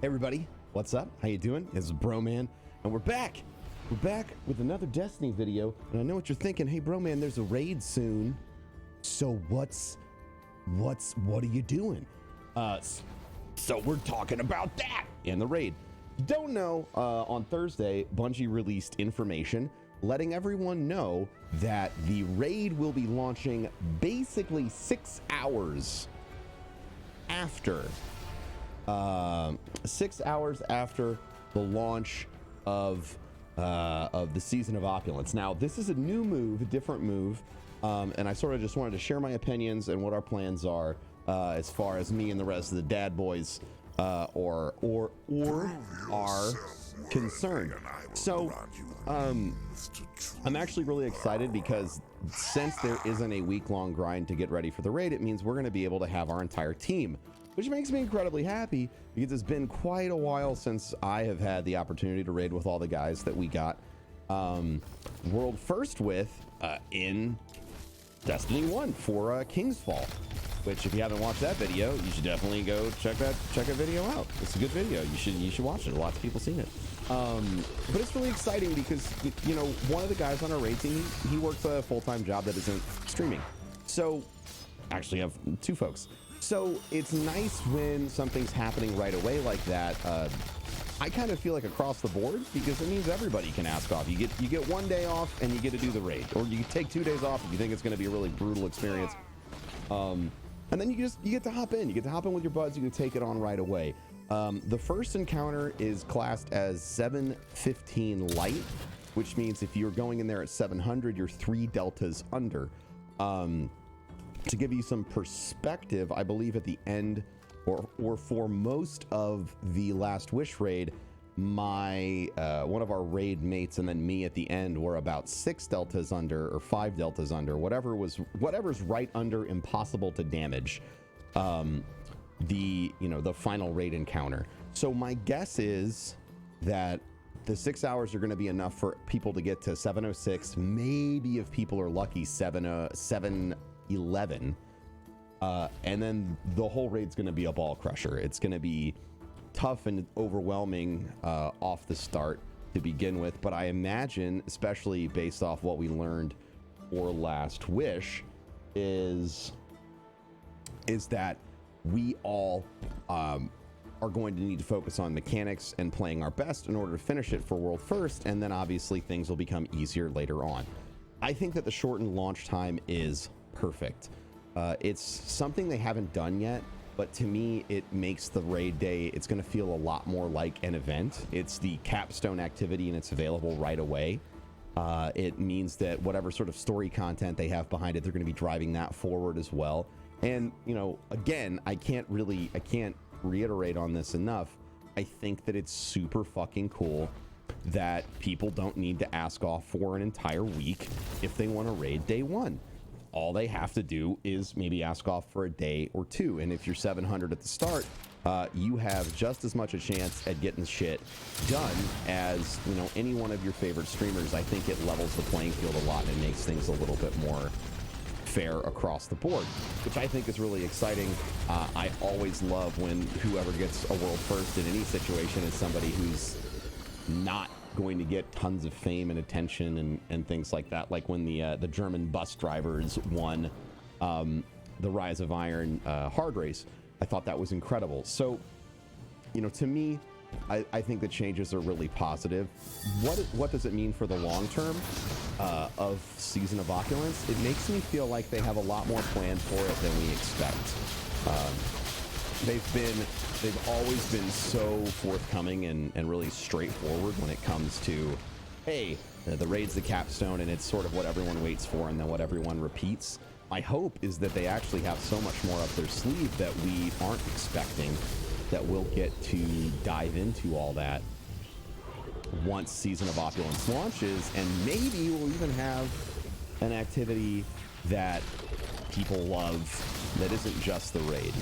Hey everybody, what's up? How you doing? It's Broman, and we're back. We're back with another Destiny video, and I know what you're thinking. Hey Broman, there's a raid soon. So what are you doing? So we're talking about that in the raid. Don't know, on Thursday, Bungie released information letting everyone know that the raid will be launching basically 6 hours after 6 hours after the launch of the Season of Opulence. Now, this is a new move, a different move, and I sort of just wanted to share my opinions and what our plans are as far as me and the rest of the dad boys are concerned. So, I'm actually really excited because since there isn't a week-long grind to get ready for the raid, it means we're going to be able to have our entire team, which makes me incredibly happy because it's been quite a while since I have had the opportunity to raid with all the guys that we got world first with in Destiny 1 for King's Fall, which if you haven't watched that video, you should definitely go check that video out. It's a good video. You should watch it. Lots of people seen it. But it's really exciting because, you know, one of the guys on our raid team, he works a full-time job that isn't streaming. So actually I have two folks. So it's nice when something's happening right away like that. I kind of feel like across the board because it means everybody can ask off. You get 1 day off and you get to do the raid, or you can take 2 days off if you think it's going to be a really brutal experience. And then you get to hop in. You get to hop in with your buds. You can take it on right away. The first encounter is classed as 715 light, which means if you're going in there at 700, you're 3 deltas under. To give you some perspective, I believe at the end or for most of the Last Wish raid, my one of our raid mates and then me at the end were about 6 deltas under or 5 deltas under, whatever's right under impossible to damage, the final raid encounter. So my guess is that the 6 hours are going to be enough for people to get to 706, maybe if people are lucky 711, and then the whole raid's going to be a ball crusher. It's going to be tough and overwhelming off the start to begin with, but I imagine, especially based off what we learned for Last Wish, is that we all are going to need to focus on mechanics and playing our best in order to finish it for World First, and then obviously things will become easier later on. I think that the shortened launch time is perfect. It's something they haven't done yet, but to me it makes the raid day, it's going to feel a lot more like an event. It's the capstone activity and it's available right away. It means that whatever sort of story content they have behind it, they're going to be driving that forward as well. And, you know, again, I can't reiterate on this enough. I think that it's super fucking cool that people don't need to ask off for an entire week if they want to raid day one. All they have to do is maybe ask off for a day or two. And if you're 700 at the start, you have just as much a chance at getting shit done as, you know, any one of your favorite streamers. I think it levels the playing field a lot and makes things a little bit more fair across the board, which I think is really exciting. I always love when whoever gets a world first in any situation is somebody who's not going to get tons of fame and attention and things like that, like when the German bus drivers won the Rise of Iron hard race. I thought that was incredible. So, you know, to me, I think the changes are really positive. What does it mean for the long term of Season of Opulence? It makes me feel like they have a lot more planned for it than we expect. They've always been so forthcoming and really straightforward when it comes to, hey, the raid's the capstone and it's sort of what everyone waits for and then what everyone repeats. My hope is that they actually have so much more up their sleeve that we aren't expecting, that we'll get to dive into all that once Season of Opulence launches, and maybe we'll even have an activity that people love that isn't just the raid,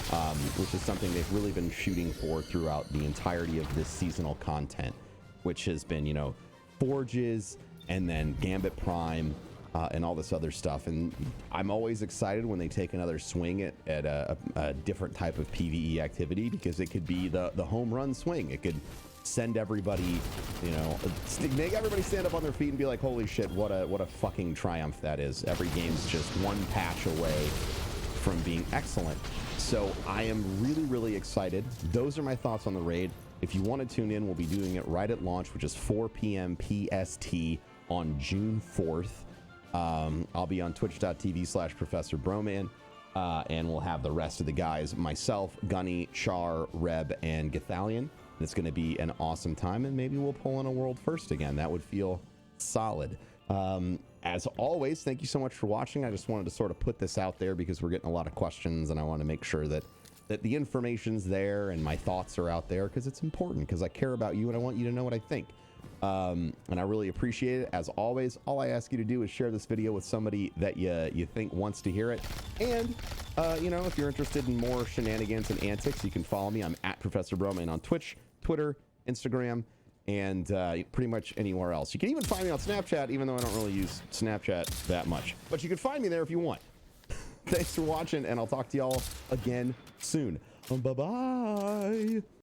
which is something they've really been shooting for throughout the entirety of this seasonal content, which has been, you know, Forges and then Gambit Prime and all this other stuff. And I'm always excited when they take another swing at a different type of PvE activity, because it could be the home run swing. It could send everybody, you know, make everybody stand up on their feet and be like, holy shit, what a fucking triumph that is. Every game's just one patch away from being excellent. So I am really, really excited. Those are my thoughts on the raid. If you want to tune in, we'll be doing it right at launch, which is 4 p.m. PST on June 4th. I'll be on twitch.tv/ProfessorBroman, and we'll have the rest of the guys, myself, Gunny, Char, Reb, and Gathalion. It's going to be an awesome time, and maybe we'll pull in a world first again. That would feel solid. As always, thank you so much for watching. I just wanted to sort of put this out there because we're getting a lot of questions, and I want to make sure that the information's there and my thoughts are out there, because it's important, because I care about you and I want you to know what I think. And I really appreciate it. As always, all I ask you to do is share this video with somebody that you think wants to hear it. And, you know, if you're interested in more shenanigans and antics, you can follow me. I'm at ProfessorBroman on Twitch, Twitter, Instagram, and pretty much anywhere else. You can even find me on Snapchat, even though I don't really use Snapchat that much. But you can find me there if you want. Thanks for watching, and I'll talk to y'all again soon. Bye-bye.